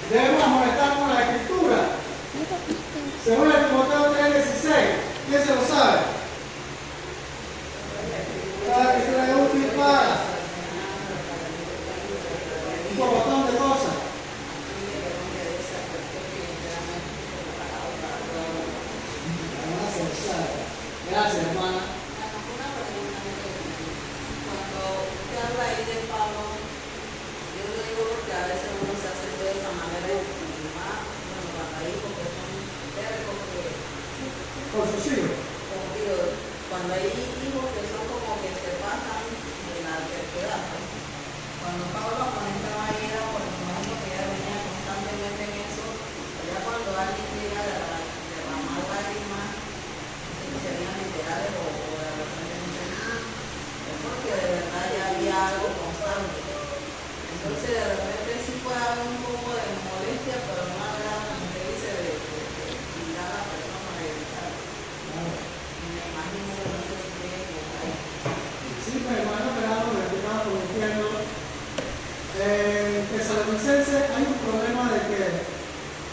Debemos amonestar con la Escritura. Según el Timoteo 3:16, ¿quién se lo sabe? Cada Escritura es útil para un montón de cosas. Gracias, hermana. Cuando usted habla ahí de Pablo, yo lo digo porque a veces uno se hace de esa manera y más, bueno, para ahí porque son tercos que... Por sus hijos. Como digo, cuando hay hijos que son como que se pasan en la terquedad, pues. Cuando Pablo amonestaba ahí era por el momento que ya venía constantemente en eso, ya cuando alguien llega a derramar lágrimas, serían literales o de repente es porque de verdad ya había algo constante. Entonces de repente sí puede haber un poco de molestia, pero no habrá, como usted dice, de mirar a la persona de evitar. Y me imagino que no se sigue por ahí. Sí, mi hermano Gerardo me explicaba por ejemplo, en Tesalonicenses hay un problema de que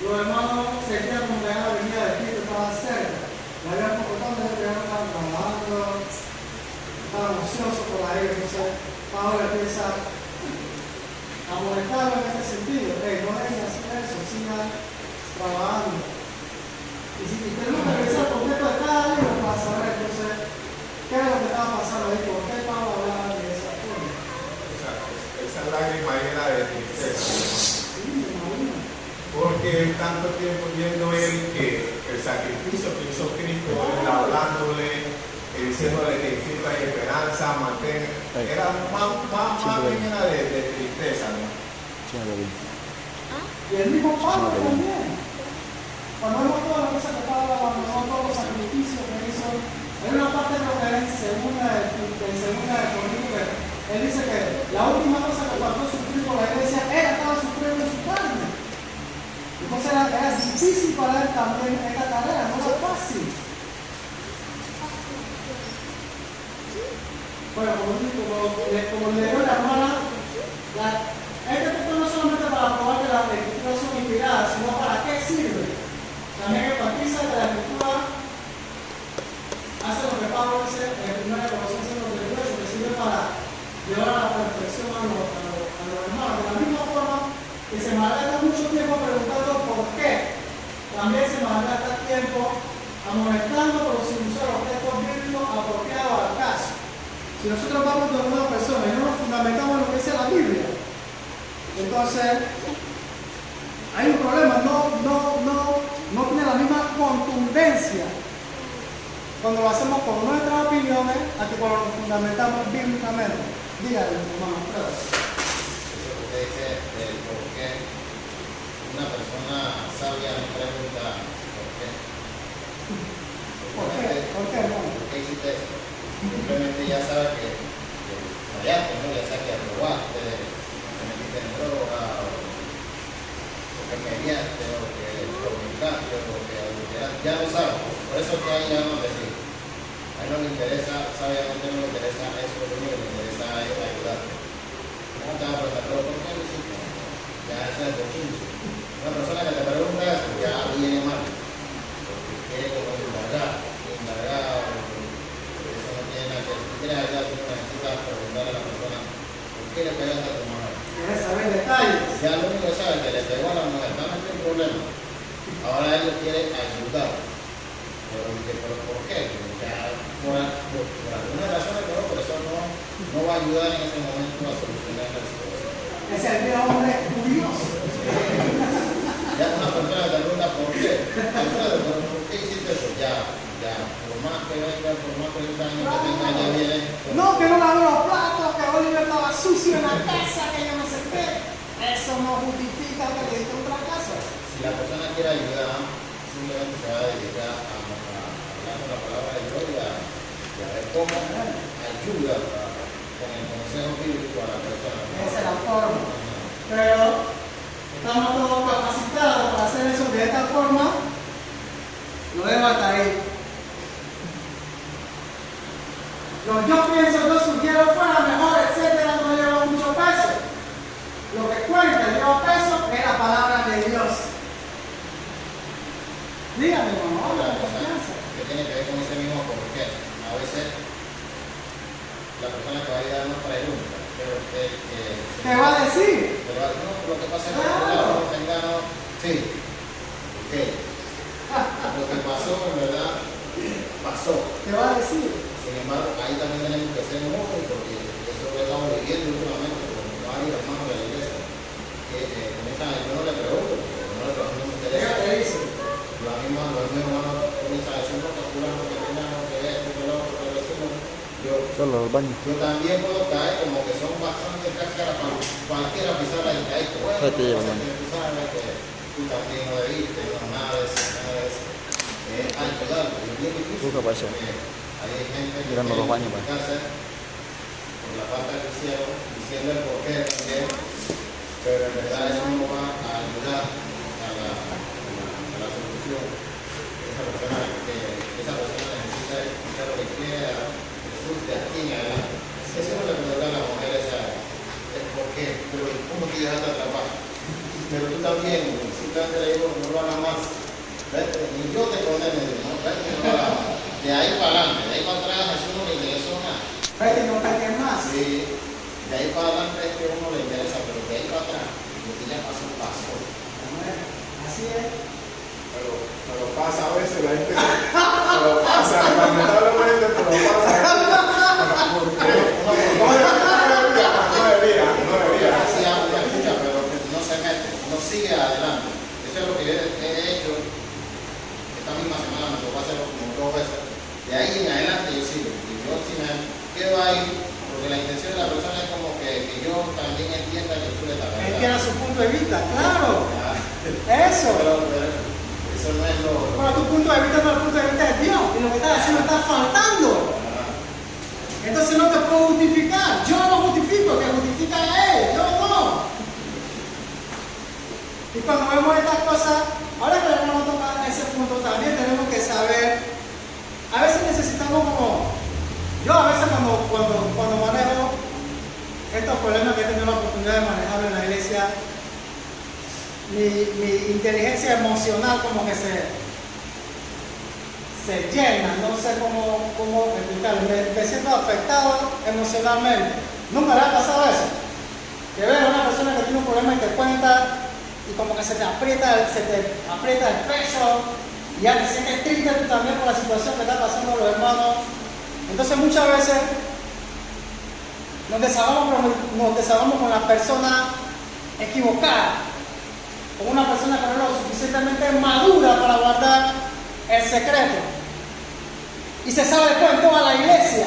los hermanos sentían como que la venida de Cristo estaba cerca. La habían comportado de que estaban trabajando, estaban ociosos por ahí, entonces Pablo empieza a molestarlo en ese sentido. No dejen de hacer eso, sigan trabajando. Y si tenemos que revisar el contexto de cada libro para saber entonces qué era lo que estaba pasando ahí, por qué Pablo hablaba de esa forma. Esa lágrima era de tristeza. Porque tanto tiempo viendo él que el sacrificio que hizo Cristo, él hablándole, diciéndole que siempre hay esperanza, mantén era más bien era de tristeza, ¿no? Y el mismo Pablo también. Cuando vemos todas las cosas que Pablo abandonó, todos los sacrificios que hizo, hay una parte de lo que es en segunda de Corintios, él dice que la última cosa que faltó sufrir por la iglesia, él estaba sufriendo en su carne. Entonces era difícil para él también esta tarea, no era fácil. Bueno, como le digo la hermana, este texto no es solamente para probar que las escrituras son inspiradas, sino para qué sirve. También enfatiza que la escritura hace lo que Pablo dice en 1 Corintios 1:38, que sirve para llevar a la perfección a los hermanos. De la misma forma que se malgasta mucho tiempo preguntando por qué, también se malgasta tiempo amonestando pero sin usar los textos bíblicos apropiados al caso. Si nosotros vamos de una persona y no nos fundamentamos en lo que dice la Biblia, entonces hay un problema, no tiene la misma contundencia cuando lo hacemos con nuestras opiniones a que cuando nos fundamentamos bíblicamente. Dígale, hermano Alfredo. Eso que usted dice del por qué una persona sabia me pregunta por qué. ¿Por qué? ¿Por qué, hermano? ¿Por qué hiciste eso? Simplemente ya sabe que fallaste, ¿no? Ya sabe que robaste, te metiste en droga, o que mediaste, o que fornicaste, o que adulteraste. Ya lo sabe. Por eso que ahí ya no decir. A él no le interesa, sabiamente no le interesa eso, lo único que le interesa es ayudarte. No te va a preguntar, pero ¿por qué lo hiciste? Ya eso es bochinche. Una persona que te pregunta eso ya viene mal. Porque quiere como indagar. Eso no tiene nada que ver. Si quieres ayudar, tú necesitas preguntarle a la persona ¿por qué le pegaste a tu mujer? ¿Quieres saber detalles? Ya lo único que sabe es que le pegó a la mujer, no hay problema. Ahora él lo quiere ayudar. Pero ¿por qué? Ya, por alguna razón, pero por eso no va a ayudar en ese momento a solucionar la situación. Ese es el hombre curioso. Ya una persona te pregunta ¿por qué? Alfredo, ¿por qué hiciste eso? Ya, por más que venga, por más que venga, que tenga, ya viene. No, que no lavó los platos, que Oliver estaba sucio en la casa, que yo no sé qué. Eso no justifica que le diste otra casa. Si la persona quiere ayudar, simplemente se va a dedicar a hablar con la palabra de Dios y a ver cómo ayuda con el consejo bíblico a la persona. Esa es la forma. Pero estamos todos capacitados para hacer eso de esta forma. Lo dejo hasta ahí. Yo pienso, yo sugiero fuera mejor, etcétera, no lleva mucho peso. Lo que cuenta, lleva peso, es la palabra de Dios. Dígame, mamá, Otra la cosa confianza. que tiene que ver con ese mismo porque a veces la persona que va a ayudar nos pregunta, pero ¿Qué va a decir? pero no, lo que pasa es que Claro. sí, ok. Lo que pasó, en verdad, pasó. ¿Qué va a decir? Sin embargo, ahí también tenemos que ser muy, porque eso es lo que estamos viviendo últimamente con varios hermanos de la iglesia, que comienzan a yo no le pregunto, porque no le pregunto, no me interesa. ¿Qué dice? Los mismos hermanos comienzan a decir, no, que fulano, que fulano, que esto, que lo otro, que lo otro. Solo los baños. Yo también puedo caer como que son bastante cáscaras para cualquiera pisar la isla. Bueno, Ahí te lleva, tú hermano. sabes que tú también lo debiste, no nada de eso, ayudar, es bien difícil. Busca para allá. porque hay gente que Mirando los baños, quiere pues. justificarse por la falta que hicieron, diciendo el porqué también, pero en verdad eso no va a ayudar a la solución. Esa persona necesita escuchar lo que quiera, de aquí en adelante. Eso es lo que me da a las mujeres, es porque, pero ¿cómo te dejaste atrapar? Pero tú también, simplemente le digo, no lo hagas más. Vete, ni yo te condeno, ¿no? Vete, no lo hagas. De ahí para adelante, de ahí para atrás, eso no le interesa nada. Vete, no te más. Sí, de ahí para adelante es que uno le interesa, pero de ahí para atrás, lo que ya pasó, pasó. Así es. Pero pasa a veces la gente, pero pasa, lamentablemente, pero pasa. Porque no debería. Sí, escucha, pero no se mete, no sigue adelante. Eso es lo que yo he hecho esta misma semana, me tocó hacerlo como 2 veces. De ahí en adelante yo sigo. Y yo si me quedo ahí, Porque la intención de la persona es como que yo también entienda que tú le estás Él tiene su punto de vista, claro. Ah, Eso. pero eso no es lo. Pero tu punto de vista no es el punto de vista de Dios. Y lo que estás haciendo está faltando. Entonces no te puedo justificar. Yo no justifico, que justifica a él. Yo no. Y cuando vemos estas cosas, ahora que el hermano toca ese punto, también tenemos que saber. A veces necesitamos como. Yo a veces cuando manejo estos problemas que he tenido la oportunidad de manejar en la iglesia, mi inteligencia emocional como que se llena, no sé cómo explicarlo, me siento afectado emocionalmente. ¿Nunca le ha pasado eso? Que ves a una persona que tiene un problema y te cuenta y como que se te aprieta el pecho y ya te sientes triste tú también por la situación que está pasando los hermanos. Entonces muchas veces nos desahogamos con la persona equivocada, con una persona que no es lo suficientemente madura para guardar el secreto. Y se sabe después en toda la iglesia.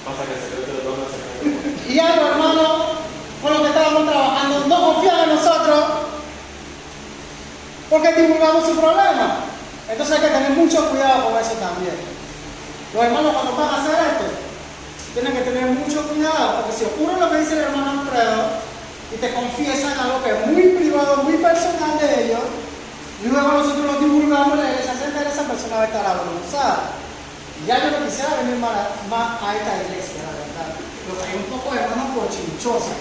Pasa que el secreto de Dios no es secreto. Y ya los hermanos con los que estábamos trabajando no confían en nosotros porque divulgamos su problema. Entonces hay que tener mucho cuidado con eso también. Los hermanos cuando van a hacer esto tienen que tener mucho cuidado, porque si ocurre lo que dice el hermano Alfredo y te confiesan algo que es muy privado, muy personal de ellos, y luego nosotros lo divulgamos, la iglesia se entera, esa persona va a estar avergonzada. Y ya yo no quisiera venir más a esta iglesia, la verdad. Pero hay un poco de hermanos cochinchosos.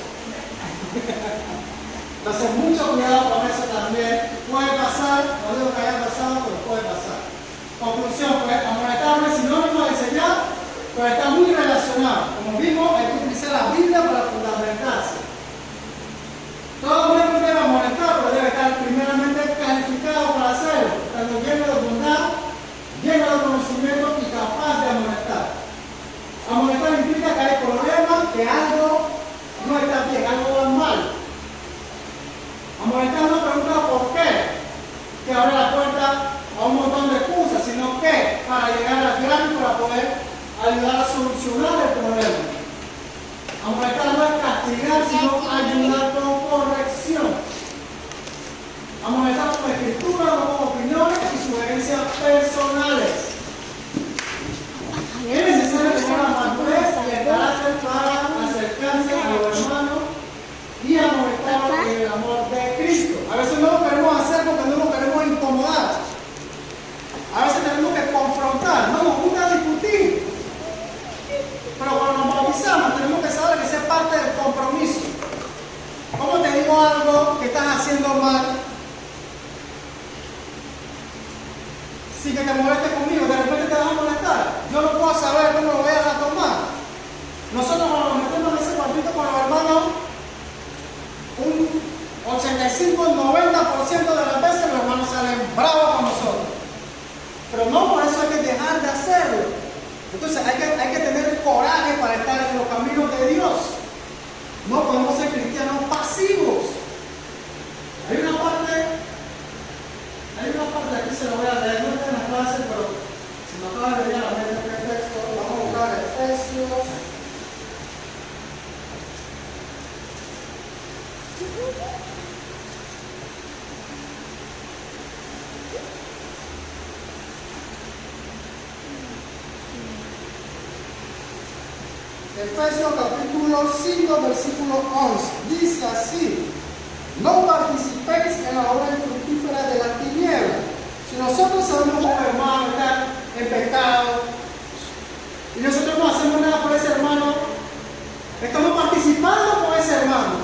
Entonces mucho cuidado con eso también. Puede pasar, no digo que haya pasado, pero puede pasar. Conclusión, pues amonestarme es sinónimo de enseñar, pero está muy relacionado. Como vimos, hay que utilizar la Biblia para fundamentarse. Todo miembro debe amonestar, pero debe estar primeramente calificado para hacerlo, estando lleno de bondad, lleno de conocimiento y capaz de amonestar. Amonestar implica que hay problemas, que algo no está bien, algo va mal. Amonestar no pregunta por qué, que abre la puerta a un montón de excusas, sino que para llegar al grano y para poder ayudar a solucionar el problema. Amonestar no es castigar, sino ayudar con corrección. Amonestar con escritura, no con opiniones y sugerencias personales. Es necesario tener la madurez y el carácter para acercarse a los hermanos y amonestarlos en el amor de Cristo. A veces no lo queremos hacer porque no lo queremos incomodar. A veces tenemos que confrontar, no nos gusta discutir. Pero cuando nos bautizamos tenemos que saber que esa es parte del compromiso. ¿Cómo te digo algo que estás haciendo mal? Sin que te molestes conmigo, de repente te vas a molestar. Yo no puedo saber cómo lo vayas a tomar. Nosotros cuando nos metemos en ese conflicto con los hermanos, un 85-90% de las veces los hermanos salen bravos con nosotros. Pero no por eso hay que dejar de hacerlo. Entonces hay que tener coraje para estar en los caminos de Dios. No podemos ser cristianos pasivos. Hay una parte, aquí se la voy a leer, no está en la clase, pero si me acaba de venir a la mente este texto, vamos a buscar Efesios. Efesios capítulo 5, versículo 11. Dice así: no participéis en la obra infructífera de la tiniebla. Si nosotros sabemos que un hermano está en pecado y nosotros no hacemos nada por ese hermano, estamos participando con ese hermano.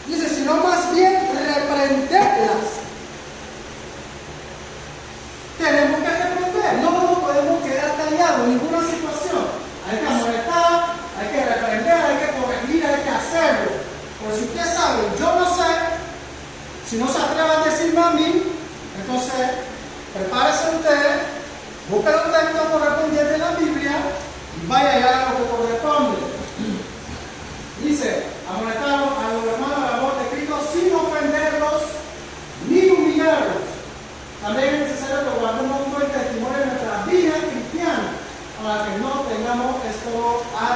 Dice, sino más bien reprenderlas. Tenemos que reprender, no nos podemos quedar callados en ninguna situación. Hay que amonestar, hay que reprender, hay que corregir, hay que hacerlo. Pero si usted sabe, yo no sé, si no se atreve a decirme a mí, entonces prepárese usted, busque los textos correspondientes en la Biblia y vaya a llegar a lo que corresponde. Dice, amonestarlos a los hermanos del amor de Cristo sin ofenderlos ni humillarlos. También es necesario que guardemos un buen testimonio de nuestras vidas cristianas para que no tengamos estorbo a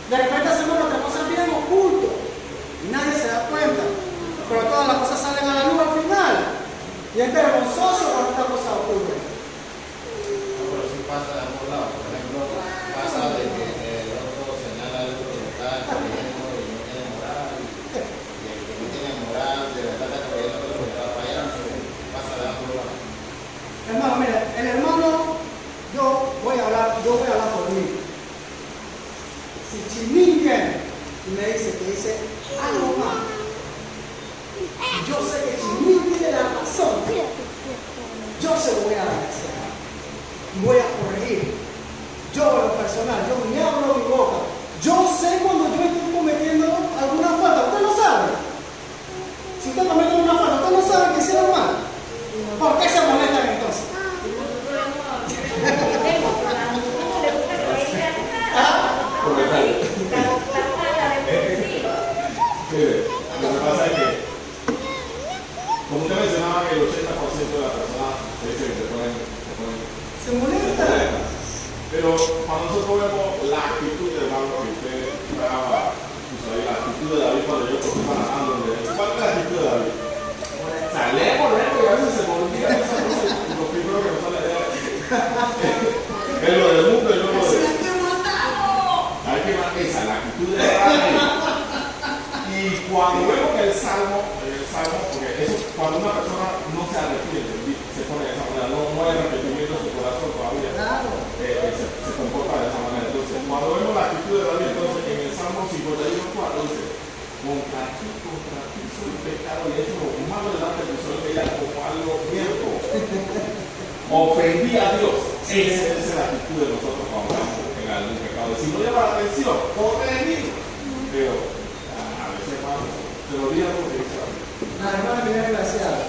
De repente hacemos nuestras cosas bien oculto y nadie se da cuenta. Pero todas las cosas salen a la luz al final. Y es vergonzoso cuando estas cosas ocurren. No, pero sí pasa de ambos lados. Por ejemplo, pasa de que el otro señala algo que está creyendo y no tiene moral. Y el que no tiene moral de verdad está creyendo que lo que está fallando. Pasa de ambos lados. Hermano, mira, el hermano, yo voy a hablar por mí. Si Chimín viene y me dice que dice algo mal, yo sé que Chimín tiene la razón, yo se lo voy a agradecer y voy a corregir. Yo en lo personal, yo me abro mi boca. Yo sé cuando yo estoy cometiendo alguna falta. Usted lo sabe. Si usted comete una falta, usted no sabe que hicieron mal. ¿Por qué se molestan entonces? Mire, lo que pasa es que, como usted mencionaba, que el 80% de las personas Se molesta. Pero cuando nosotros vemos la actitud del hermano que usted traba, la actitud de David cuando yo estoy manejando, ¿cuál es la actitud de David? O sea, leemos esto y a veces se me olvida eso, lo primero que nos sale es lo del mundo y no lo de Dios. Hay que matar esa, la actitud de David. Y cuando vemos que el salmo, porque eso, cuando una persona no se arrepiente, se pone de esa manera, no hay arrepentimiento en su corazón todavía, se comporta de esa manera. Entonces, cuando vemos la actitud de David, entonces en el Salmo 51:4 dice, contra ti soy pecado y he hecho lo malo delante de tus ojos, como algo cierto. Ofendí a Dios. Esa es la actitud de nosotros cuando estamos en algún pecado. Si no llama la atención, corregir. Pero a veces, hermano, se lo olvida lo que dice la Biblia. La hermana que viene glaciada.